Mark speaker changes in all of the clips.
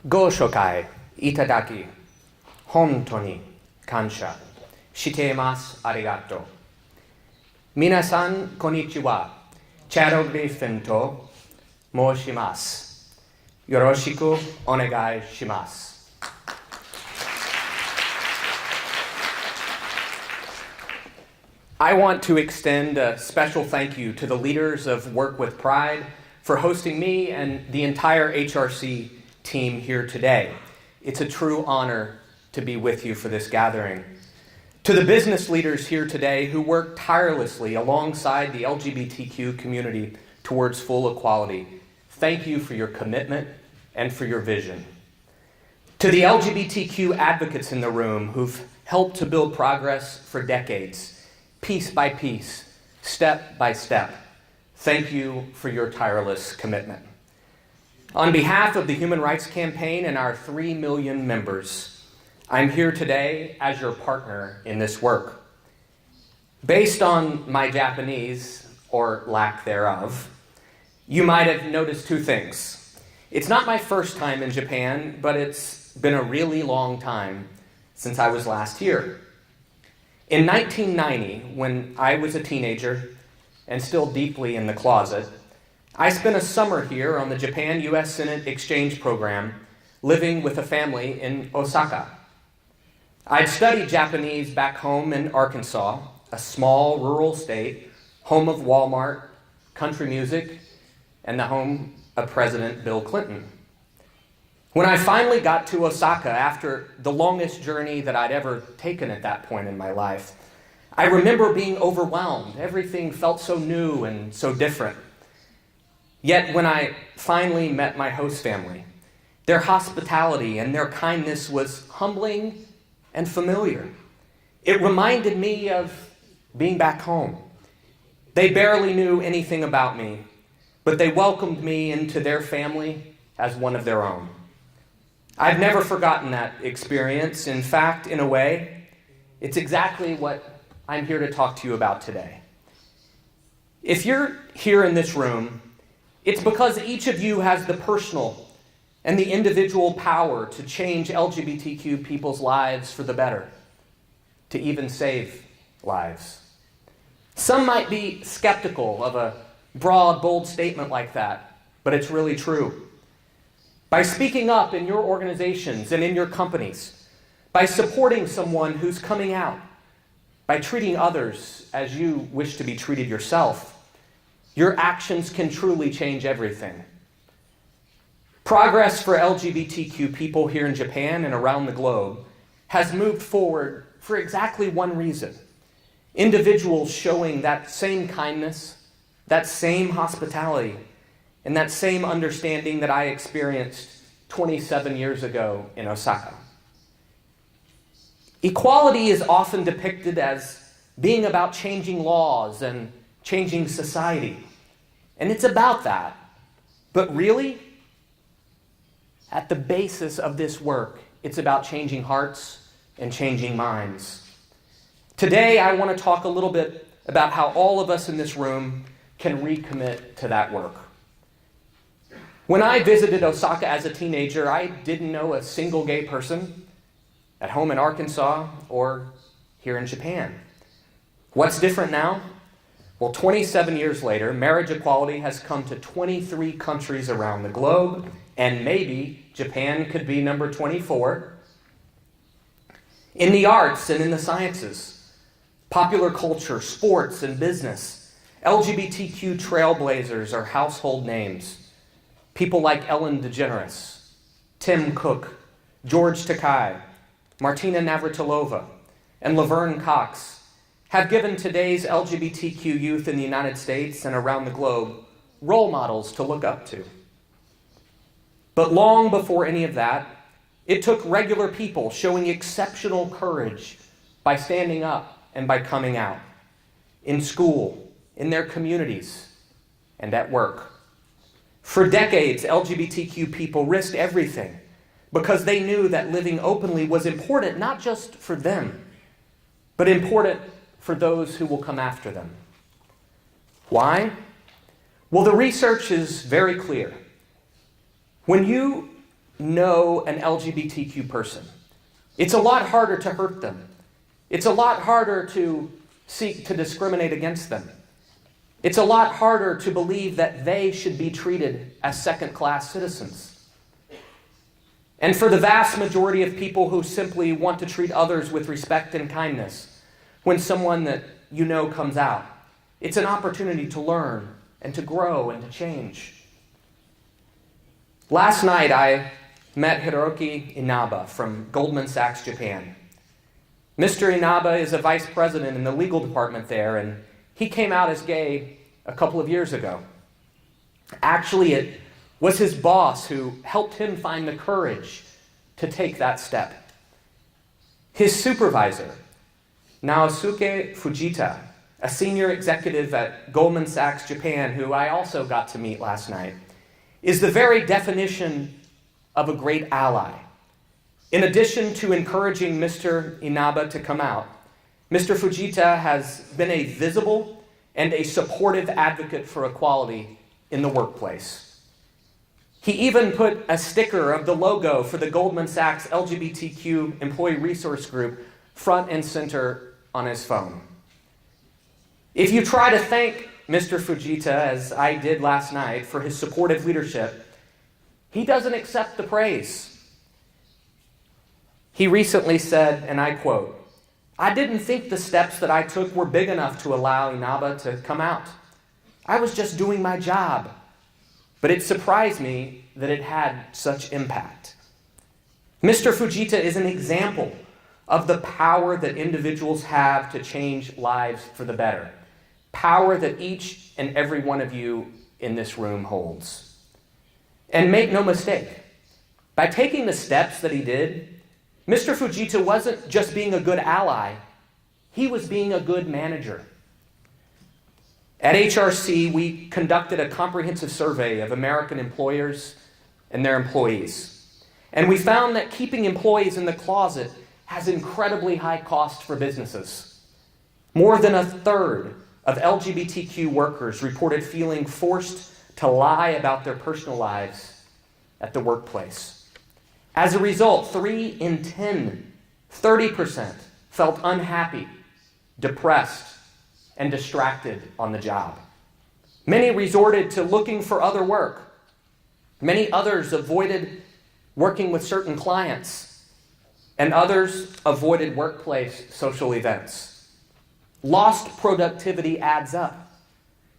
Speaker 1: Go shokai itadaki honto ni kansha shitemasu arigato. Minasan konnichiwa. Chad Griffin to moshimasu. Yoroshiku onegai shimasu. I want to extend a special thank you to the leaders of Work with Pride for hosting me and the entire HRC team here today. It's a true honor to be with you for this gathering. To the business leaders here today who work tirelessly alongside the LGBTQ community towards full equality, thank you for your commitment and for your vision. To the LGBTQ advocates in the room who've helped to build progress for decades, piece by piece, step by step, thank you for your tireless commitment. On behalf of the Human Rights Campaign and our 3 million members, I'm here today as your partner in this work. Based on my Japanese, or lack thereof, you might have noticed 2 things. It's not my first time in Japan, but it's been a really long time since I was last here. In 1990, when I was a teenager and still deeply in the closet, I spent a summer here on the Japan-US Senate exchange program, living with a family in Osaka. I'd studied Japanese back home in Arkansas, a small rural state, home of Walmart, country music, and the home of President Bill Clinton. When I finally got to Osaka after the longest journey that I'd ever taken at that point in my life, I remember being overwhelmed. Everything felt so new and so different. Yet when I finally met my host family, their hospitality and their kindness was humbling and familiar. It reminded me of being back home. They barely knew anything about me, but they welcomed me into their family as one of their own. I've never forgotten that experience. In fact, in a way, it's exactly what I'm here to talk to you about today. If you're here in this room, it's because each of you has the personal and the individual power to change LGBTQ people's lives for the better, to even save lives. Some might be skeptical of a broad, bold statement like that, but it's really true. By speaking up in your organizations and in your companies, by supporting someone who's coming out, by treating others as you wish to be treated yourself, your actions can truly change everything. Progress for LGBTQ people here in Japan and around the globe has moved forward for exactly one reason. Individuals showing that same kindness, that same hospitality, and that same understanding that I experienced 27 years ago in Osaka. Equality is often depicted as being about changing laws and changing society. And it's about that. But really, at the basis of this work, it's about changing hearts and changing minds. Today, I want to talk a little bit about how all of us in this room can recommit to that work. When I visited Osaka as a teenager, I didn't know a single gay person at home in Arkansas or here in Japan. What's different now? Well, 27 years later, marriage equality has come to 23 countries around the globe, and maybe Japan could be number 24. In the arts and in the sciences, popular culture, sports, and business, LGBTQ trailblazers are household names. People like Ellen DeGeneres, Tim Cook, George Takei, Martina Navratilova, and Laverne Cox have given today's LGBTQ youth in the United States and around the globe role models to look up to. But long before any of that, it took regular people showing exceptional courage by standing up and by coming out, in school, in their communities, and at work. For decades, LGBTQ people risked everything because they knew that living openly was important not just for them, but important for those who will come after them. Why? Well, the research is very clear. When you know an LGBTQ person. It's a lot harder to hurt them. It's a lot harder to seek to discriminate against them. It's a lot harder to believe that they should be treated as second-class citizens. And for the vast majority of people who simply want to treat others with respect and kindness, when someone that you know comes out, it's an opportunity to learn and to grow and to change. Last night, I met Hiroki Inaba from Goldman Sachs Japan. Mr. Inaba is a vice president in the legal department there, and he came out as gay a couple of years ago. Actually, it was his boss who helped him find the courage to take that step. His supervisor, Naosuke Fujita, a senior executive at Goldman Sachs Japan, who I also got to meet last night, is the very definition of a great ally. In addition to encouraging Mr. Inaba to come out, Mr. Fujita has been a visible and a supportive advocate for equality in the workplace. He even put a sticker of the logo for the Goldman Sachs LGBTQ Employee Resource Group front and center on his phone. If you try to thank Mr. Fujita, as I did last night, for his supportive leadership, he doesn't accept the praise. He recently said, and I quote, "I didn't think the steps that I took were big enough to allow Inaba to come out. I was just doing my job. But it surprised me that it had such impact." Mr. Fujita is an example of the power that individuals have to change lives for the better. Power that each and every one of you in this room holds. And make no mistake, by taking the steps that he did, Mr. Fujita wasn't just being a good ally, he was being a good manager. At HRC, we conducted a comprehensive survey of American employers and their employees. And we found that keeping employees in the closet has incredibly high costs for businesses. More than a third of LGBTQ workers reported feeling forced to lie about their personal lives at the workplace. As a result, 3 in 10, 30%, felt unhappy, depressed, and distracted on the job. Many resorted to looking for other work. Many others avoided working with certain clients, and others avoided workplace social events. Lost productivity adds up.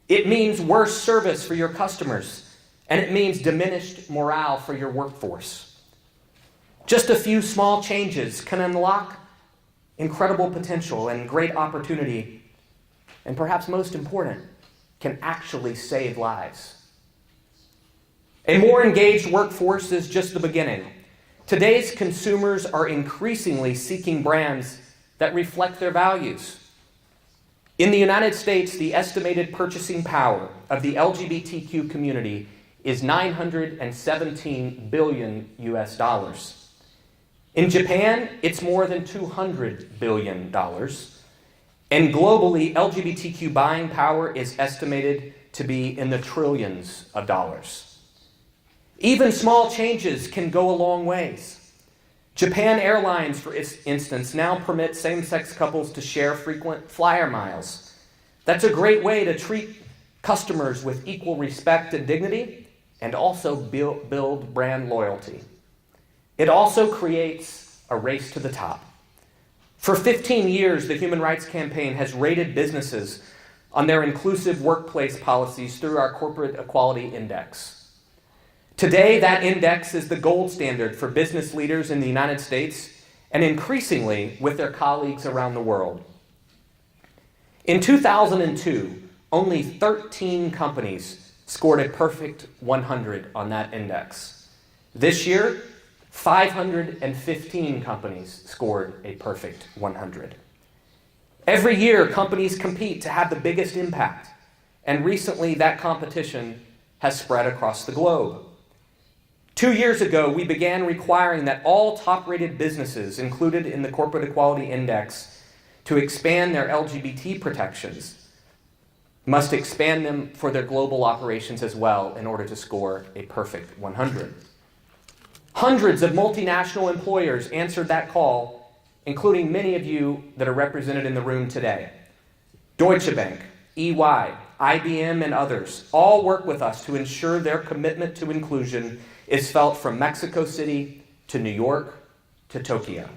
Speaker 1: It means worse service for your customers, and it means diminished morale for your workforce. Just a few small changes can unlock incredible potential and great opportunity, and perhaps most important, can actually save lives. A more engaged workforce is just the beginning. Today's consumers are increasingly seeking brands that reflect their values. In the United States, the estimated purchasing power of the LGBTQ community is $917 billion US. In Japan, it's more than $200 billion. And globally, LGBTQ buying power is estimated to be in the trillions of dollars. Even small changes can go a long ways. Japan Airlines, for instance, now permits same-sex couples to share frequent flyer miles. That's a great way to treat customers with equal respect and dignity, and also build brand loyalty. It also creates a race to the top. For 15 years, the Human Rights Campaign has rated businesses on their inclusive workplace policies through our Corporate Equality Index. Today, that index is the gold standard for business leaders in the United States and increasingly with their colleagues around the world. In 2002, only 13 companies scored a perfect 100 on that index. This year, 515 companies scored a perfect 100. Every year, companies compete to have the biggest impact, and recently that competition has spread across the globe. 2 years ago, we began requiring that all top-rated businesses included in the Corporate Equality Index to expand their LGBT protections must expand them for their global operations as well in order to score a perfect 100. Hundreds of multinational employers answered that call, including many of you that are represented in the room today. Deutsche Bank, EY, IBM, and others all work with us to ensure their commitment to inclusion is felt from Mexico City to New York to Tokyo.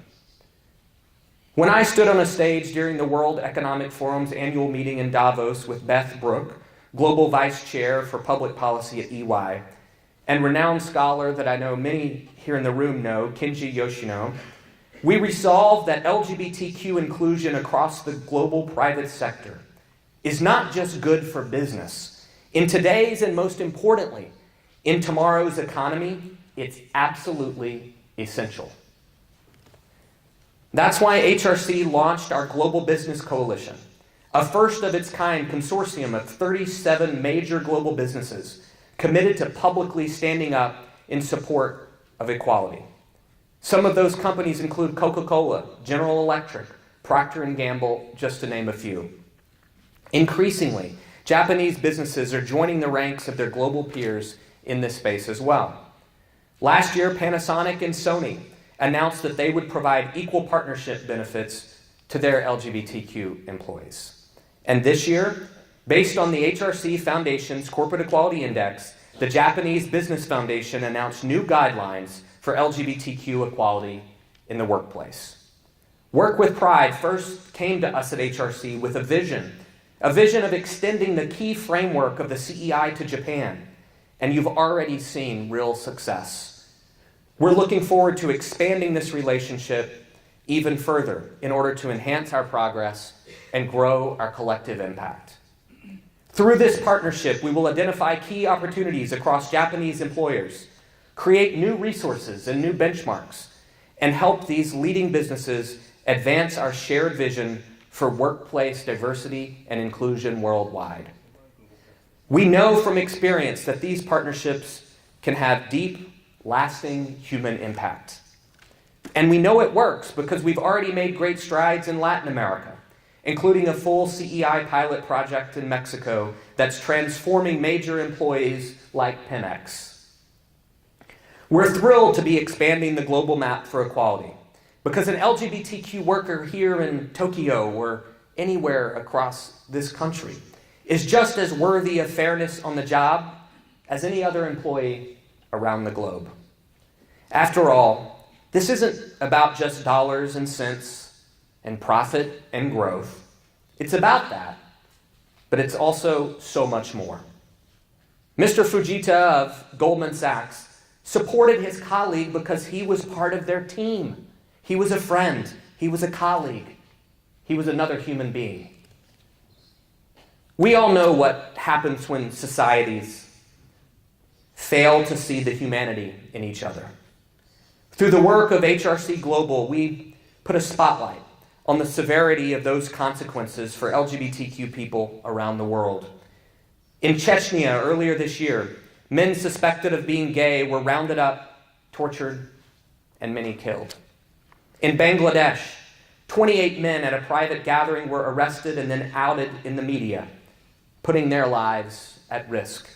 Speaker 1: When I stood on a stage during the World Economic Forum's annual meeting in Davos with Beth Brooke, Global Vice Chair for Public Policy at EY, and renowned scholar that I know many here in the room know, Kenji Yoshino, we resolved that LGBTQ inclusion across the global private sector is not just good for business. In today's and most importantly, in tomorrow's economy, it's absolutely essential. That's why HRC launched our Global Business Coalition, a first of its kind consortium of 37 major global businesses committed to publicly standing up in support of equality. Some of those companies include Coca-Cola, General Electric, Procter & Gamble, just to name a few. Increasingly, Japanese businesses are joining the ranks of their global peers in this space as well. Last year, Panasonic and Sony announced that they would provide equal partnership benefits to their LGBTQ employees. And this year, based on the HRC Foundation's Corporate Equality Index, the Japanese Business Foundation announced new guidelines for LGBTQ equality in the workplace. Work with Pride first came to us at HRC with a vision of extending the key framework of the CEI to Japan, and you've already seen real success. We're looking forward to expanding this relationship even further in order to enhance our progress and grow our collective impact. Through this partnership, we will identify key opportunities across Japanese employers, create new resources and new benchmarks, and help these leading businesses advance our shared vision for workplace diversity and inclusion worldwide. We know from experience that these partnerships can have deep, lasting human impact. And we know it works because we've already made great strides in Latin America, including a full CEI pilot project in Mexico that's transforming major employees like Pemex. We're thrilled to be expanding the global map for equality because an LGBTQ worker here in Tokyo or anywhere across this country is just as worthy of fairness on the job as any other employee around the globe. After all, this isn't about just dollars and cents and profit and growth. It's about that, but it's also so much more. Mr. Fujita of Goldman Sachs supported his colleague because he was part of their team. He was a friend. He was a colleague. He was another human being. We all know what happens when societies fail to see the humanity in each other. Through the work of HRC Global, we put a spotlight on the severity of those consequences for LGBTQ people around the world. In Chechnya earlier this year, men suspected of being gay were rounded up, tortured, and many killed. In Bangladesh, 28 men at a private gathering were arrested and then outed in the media, putting their lives at risk.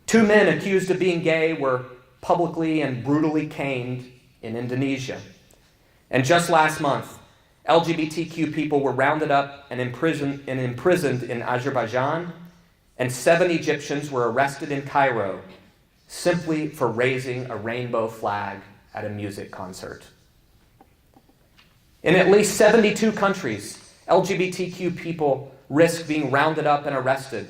Speaker 1: 2 men accused of being gay were publicly and brutally caned in Indonesia. And just last month, LGBTQ people were rounded up and imprisoned in Azerbaijan, and 7 Egyptians were arrested in Cairo simply for raising a rainbow flag at a music concert. In at least 72 countries, LGBTQ people risk being rounded up and arrested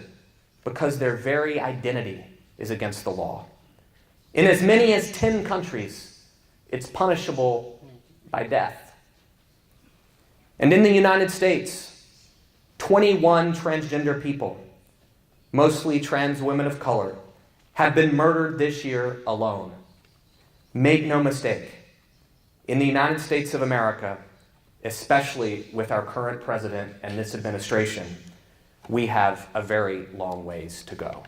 Speaker 1: because their very identity is against the law. In as many as 10 countries, it's punishable by death. And in the United States, 21 transgender people, mostly trans women of color, have been murdered this year alone. Make no mistake, in the United States of America, especially with our current president and this administration, we have a very long ways to go.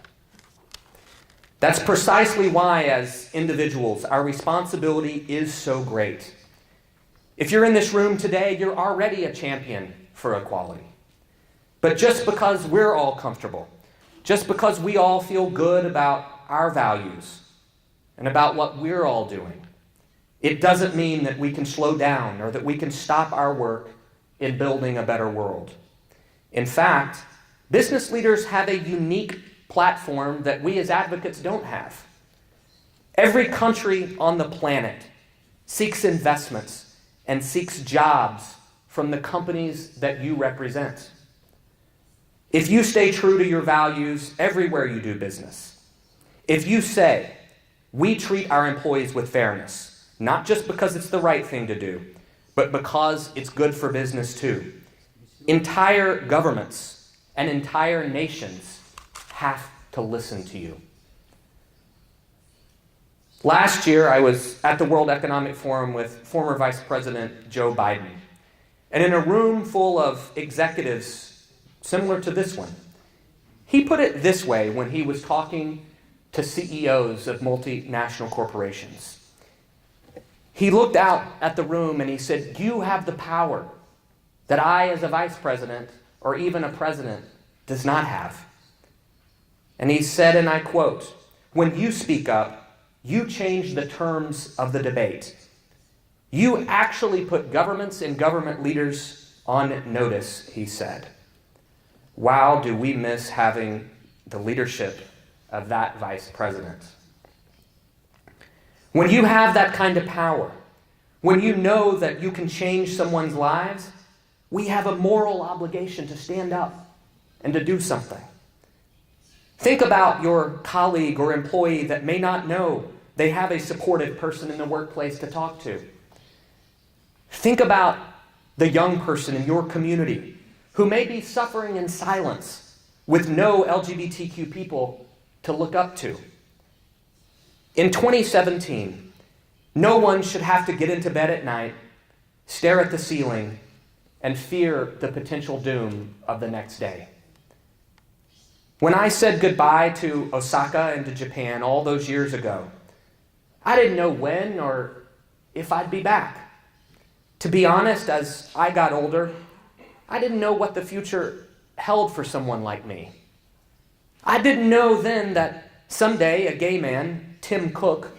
Speaker 1: That's precisely why, as individuals, our responsibility is so great. If you're in this room today, you're already a champion for equality. But just because we're all comfortable, just because we all feel good about our values and about what we're all doing, It doesn't mean that we can slow down or that we can stop our work in building a better world. In fact, business leaders have a unique platform that we as advocates don't have. Every country on the planet seeks investments and seeks jobs from the companies that you represent. If you stay true to your values everywhere you do business, if you say, we treat our employees with fairness, not just because it's the right thing to do, but because it's good for business too, entire governments and entire nations have to listen to you. Last year, I was at the World Economic Forum with former Vice President Joe Biden. And in a room full of executives similar to this one, he put it this way when he was talking to CEOs of multinational corporations. He looked out at the room and he said, "You have the power that I, as a vice president or even a president, does not have." And he said, and I quote, "When you speak up, you change the terms of the debate. You actually put governments and government leaders on notice," he said. Wow, do we miss having the leadership of that vice president. When you have that kind of power, when you know that you can change someone's lives, we have a moral obligation to stand up and to do something. Think about your colleague or employee that may not know they have a supportive person in the workplace to talk to. Think about the young person in your community who may be suffering in silence with no LGBTQ people to look up to. In 2017, no one should have to get into bed at night, stare at the ceiling, and fear the potential doom of the next day. When I said goodbye to Osaka and to Japan all those years ago, I didn't know when or if I'd be back. To be honest, as I got older, I didn't know what the future held for someone like me. I didn't know then that someday a gay man, Tim Cook,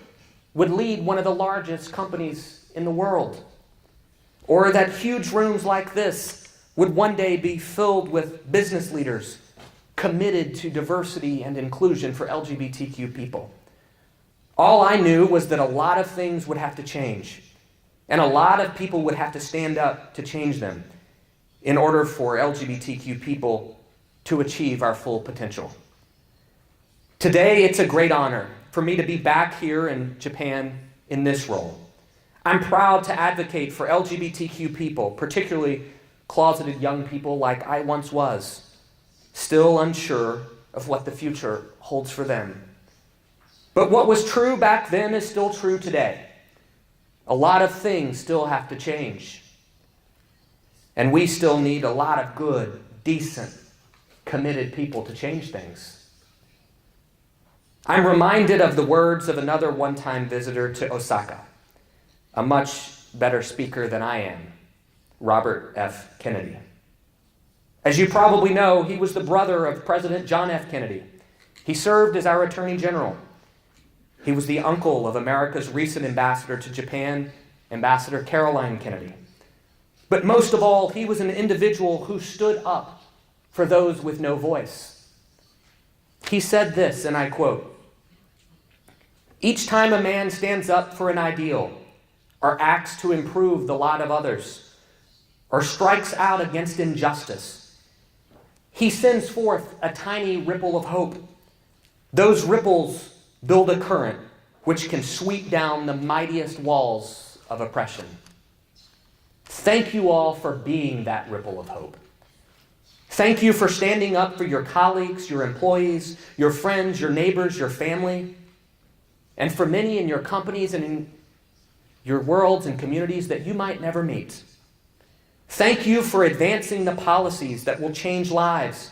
Speaker 1: would lead one of the largest companies in the world. Or that huge rooms like this would one day be filled with business leaders committed to diversity and inclusion for LGBTQ people. All I knew was that a lot of things would have to change, and a lot of people would have to stand up to change them in order for LGBTQ people to achieve our full potential. Today, it's a great honor for me to be back here in Japan in this role. I'm proud to advocate for LGBTQ people, particularly closeted young people like I once was, still unsure of what the future holds for them. But what was true back then is still true today. A lot of things still have to change. And we still need a lot of good, decent, committed people to change things. I'm reminded of the words of another one-time visitor to Osaka, a much better speaker than I am, Robert F. Kennedy. As you probably know, he was the brother of President John F. Kennedy. He served as our Attorney General. He was the uncle of America's recent ambassador to Japan, Ambassador Caroline Kennedy. But most of all, he was an individual who stood up for those with no voice. He said this, and I quote, "Each time a man stands up for an ideal, or acts to improve the lot of others, or strikes out against injustice, he sends forth a tiny ripple of hope. Those ripples build a current which can sweep down the mightiest walls of oppression." Thank you all for being that ripple of hope. Thank you for standing up for your colleagues, your employees, your friends, your neighbors, your family, and for many in your companies and in your worlds and communities that you might never meet. Thank you for advancing the policies that will change lives.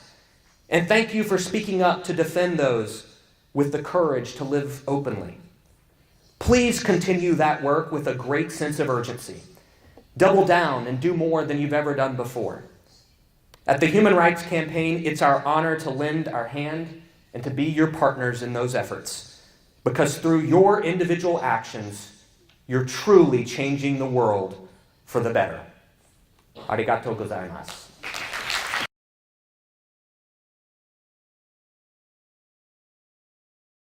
Speaker 1: And thank you for speaking up to defend those with the courage to live openly. Please continue that work with a great sense of urgency. Double down and do more than you've ever done before. At the Human Rights Campaign, it's our honor to lend our hand and to be your partners in those efforts, because through your individual actions, you're truly changing the world for the better. Arigatou gozaimasu.